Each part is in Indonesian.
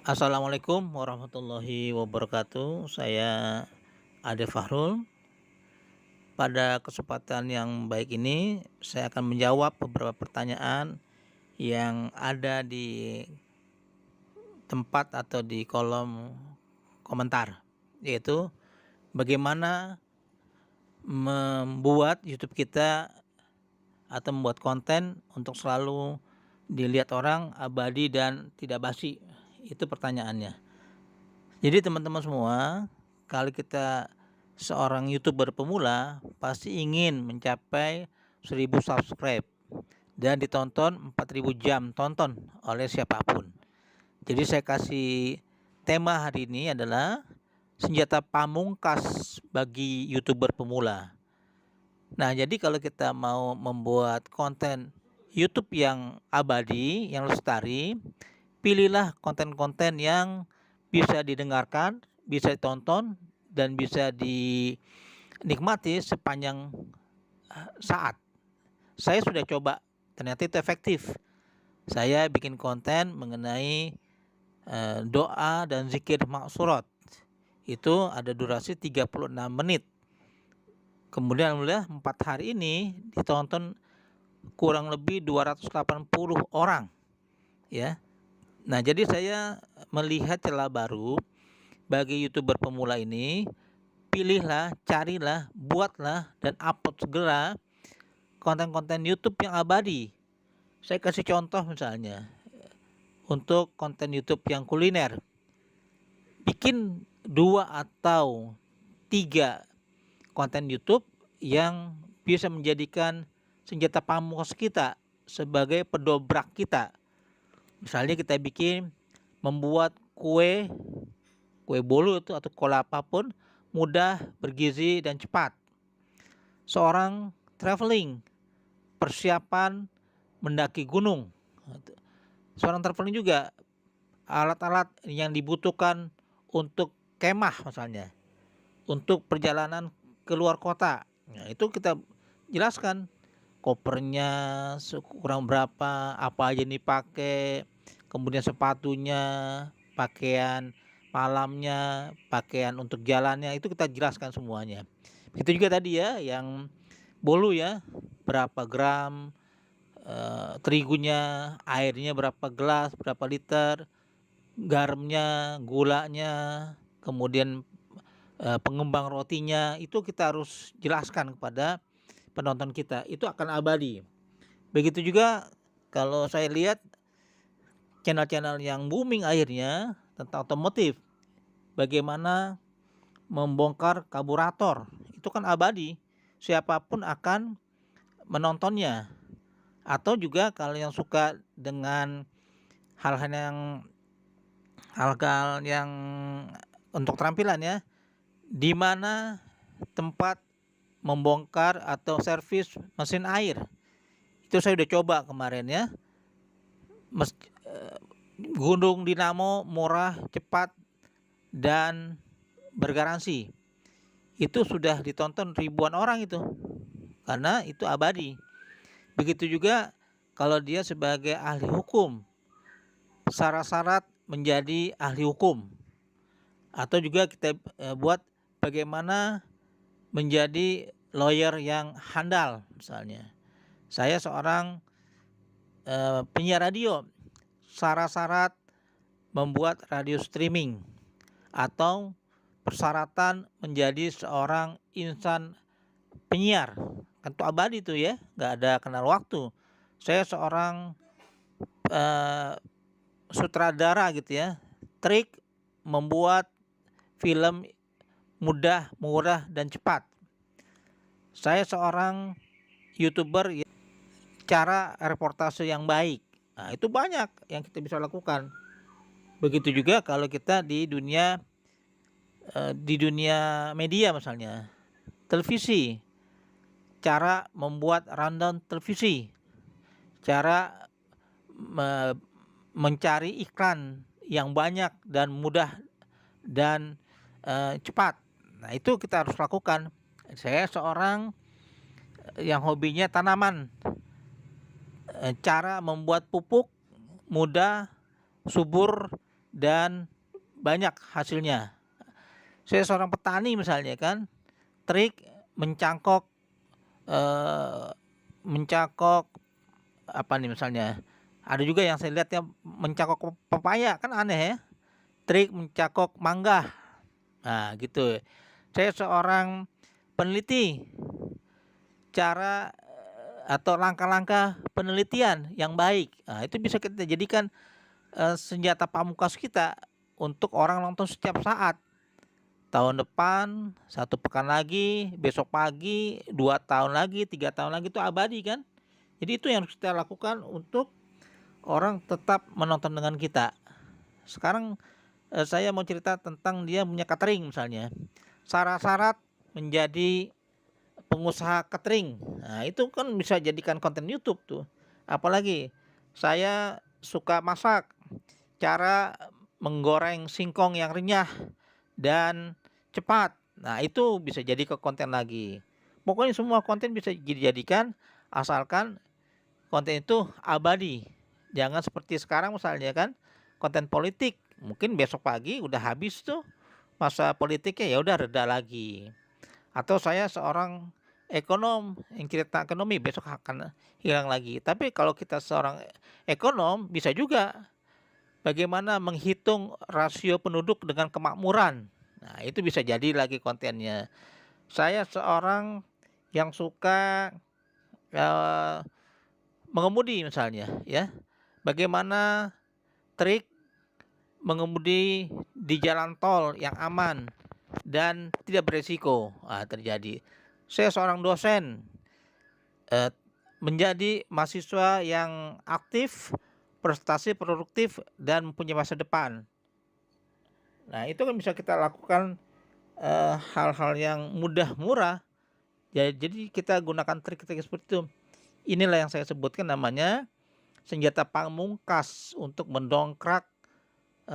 Assalamualaikum warahmatullahi wabarakatuh. Saya Ade Fahrul. Pada kesempatan yang baik ini, saya akan menjawab beberapa pertanyaan yang ada di tempat atau di kolom komentar, yaitu bagaimana membuat YouTube kita atau membuat konten untuk selalu dilihat orang, abadi dan tidak basi. Itu pertanyaannya. Jadi teman-teman semua, kalau kita seorang YouTuber pemula pasti ingin mencapai 1000 subscribe dan ditonton 4000 jam tonton oleh siapapun. Jadi saya kasih tema hari ini adalah senjata pamungkas bagi YouTuber pemula. Nah, jadi kalau kita mau membuat konten YouTube yang abadi, yang lestari, pilihlah konten-konten yang bisa didengarkan, bisa ditonton, dan bisa dinikmati sepanjang saat. Saya sudah coba, ternyata itu efektif. Saya bikin konten mengenai doa dan zikir maksurat. Itu ada durasi 36 menit. Kemudian alhamdulillah 4 hari ini ditonton kurang lebih 280 orang, ya. Nah, jadi saya melihat celah baru bagi YouTuber pemula ini. Pilihlah, carilah, buatlah dan upload segera konten-konten YouTube yang abadi. Saya kasih contoh misalnya untuk konten YouTube yang kuliner. Bikin 2 atau 3 konten YouTube yang bisa menjadikan senjata pamungkas kita sebagai pedobrak kita. Misalnya kita bikin membuat kue bolu itu atau kue apapun mudah, bergizi dan cepat. Seorang traveling, persiapan mendaki gunung. Seorang traveling juga alat-alat yang dibutuhkan untuk kemah misalnya, untuk perjalanan ke luar kota. Nah, itu kita jelaskan kopernya kurang berapa, apa aja nih dipakai, kemudian sepatunya, pakaian malamnya, pakaian untuk jalannya, itu kita jelaskan semuanya. Itu juga tadi ya yang bolu ya, berapa gram terigunya, airnya berapa gelas, berapa liter, garamnya, gulanya, kemudian pengembang rotinya, itu kita harus jelaskan kepada penonton kita, itu akan abadi. Begitu juga kalau saya lihat channel-channel yang booming akhirnya tentang otomotif, bagaimana membongkar karburator, itu kan abadi, siapapun akan menontonnya. Atau juga kalau yang suka dengan hal-hal yang untuk tampilan ya, di mana tempat membongkar atau servis mesin air. Itu saya udah coba kemarin ya. Gunung dinamo murah, cepat dan bergaransi. Itu sudah ditonton ribuan orang itu. Karena itu abadi. Begitu juga kalau dia sebagai ahli hukum, syarat-syarat menjadi ahli hukum. Atau juga kita buat bagaimana menjadi lawyer yang handal misalnya. Saya seorang penyiar radio, syarat-syarat membuat radio streaming atau persyaratan menjadi seorang insan penyiar. Kan itu abadi tuh ya, nggak ada kenal waktu. Saya seorang sutradara gitu ya, trik membuat film mudah, murah dan cepat. Saya seorang YouTuber, cara reportase yang baik. Nah, itu banyak yang kita bisa lakukan. Begitu juga kalau kita di dunia media misalnya, televisi, cara membuat rundown televisi, cara mencari iklan yang banyak dan mudah dan cepat. Nah, itu kita harus lakukan. Saya seorang yang hobinya tanaman, cara membuat pupuk mudah, subur dan banyak hasilnya. Saya seorang petani misalnya kan, trik mencangkok eh, mencangkok apa nih misalnya. Ada juga yang saya lihat ya mencangkok pepaya, kan aneh ya. Trik mencangkok mangga. Nah, gitu. Saya seorang peneliti, cara atau langkah-langkah penelitian yang baik. Nah, itu bisa kita jadikan senjata pamungkas kita untuk orang nonton setiap saat. Tahun depan, 1 pekan lagi, besok pagi, 2 tahun lagi, 3 tahun lagi, itu abadi kan. Jadi itu yang harus kita lakukan untuk orang tetap menonton dengan kita. Sekarang saya mau cerita tentang dia punya catering misalnya. Syarat-syarat menjadi pengusaha catering. Nah, itu kan bisa jadikan konten YouTube tuh. Apalagi saya suka masak, cara menggoreng singkong yang renyah dan cepat. Nah, itu bisa jadi ke konten lagi. Pokoknya semua konten bisa dijadikan asalkan konten itu abadi. Jangan seperti sekarang misalnya kan, konten politik. Mungkin besok pagi udah habis tuh masa politiknya, ya udah reda lagi. Atau saya seorang ekonom yang cerita ekonomi, besok akan hilang lagi. Tapi kalau kita seorang ekonom, bisa juga bagaimana menghitung rasio penduduk dengan kemakmuran. Nah, itu bisa jadi lagi kontennya. Saya seorang yang suka eh, mengemudi misalnya ya. Bagaimana trik mengemudi di jalan tol yang aman dan tidak beresiko terjadi. Saya seorang dosen, eh, menjadi mahasiswa yang aktif, prestasi produktif dan mempunyai masa depan. Nah, itu kan bisa kita lakukan hal-hal yang mudah, murah. Jadi kita gunakan trik-trik seperti itu. Inilah yang saya sebutkan namanya senjata pamungkas untuk mendongkrak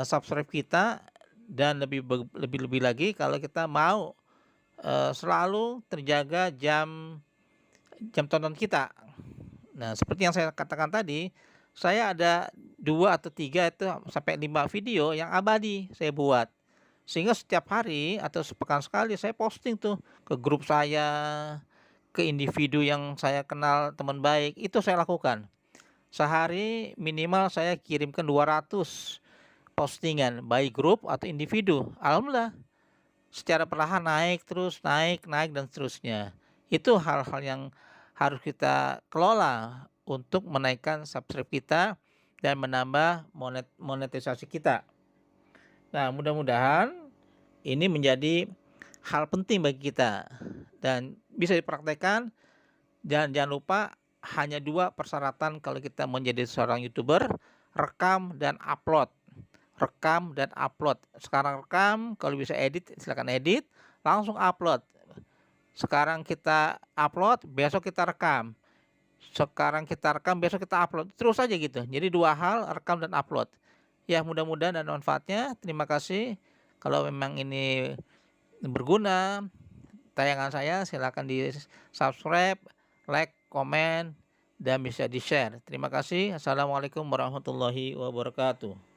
subscribe kita, dan lebih lagi kalau kita mau selalu terjaga jam tonton kita. Nah, seperti yang saya katakan tadi, saya ada 2 atau 3 itu sampai 5 video yang abadi saya buat. Sehingga setiap hari atau sepekan sekali saya posting tuh ke grup saya, ke individu yang saya kenal, teman baik, itu saya lakukan. Sehari minimal saya kirimkan 200 postingan, baik grup atau individu. Alhamdulillah, secara perlahan naik terus, naik dan seterusnya. Itu hal-hal yang harus kita kelola untuk menaikkan subscribe kita dan menambah monetisasi kita. Nah, mudah-mudahan ini menjadi hal penting bagi kita dan bisa dipraktekkan. Dan jangan lupa, hanya 2 persyaratan kalau kita menjadi seorang YouTuber: rekam dan upload. Rekam dan upload. Sekarang rekam, kalau bisa edit silakan edit, langsung upload. Sekarang kita upload, besok kita rekam. Sekarang kita rekam, besok kita upload. Terus aja gitu. Jadi 2 hal, rekam dan upload. Ya, mudah-mudahan dan manfaatnya. Terima kasih. Kalau memang ini berguna tayangan saya, silakan di subscribe, like, komen, dan bisa di share. Terima kasih. Assalamualaikum warahmatullahi wabarakatuh.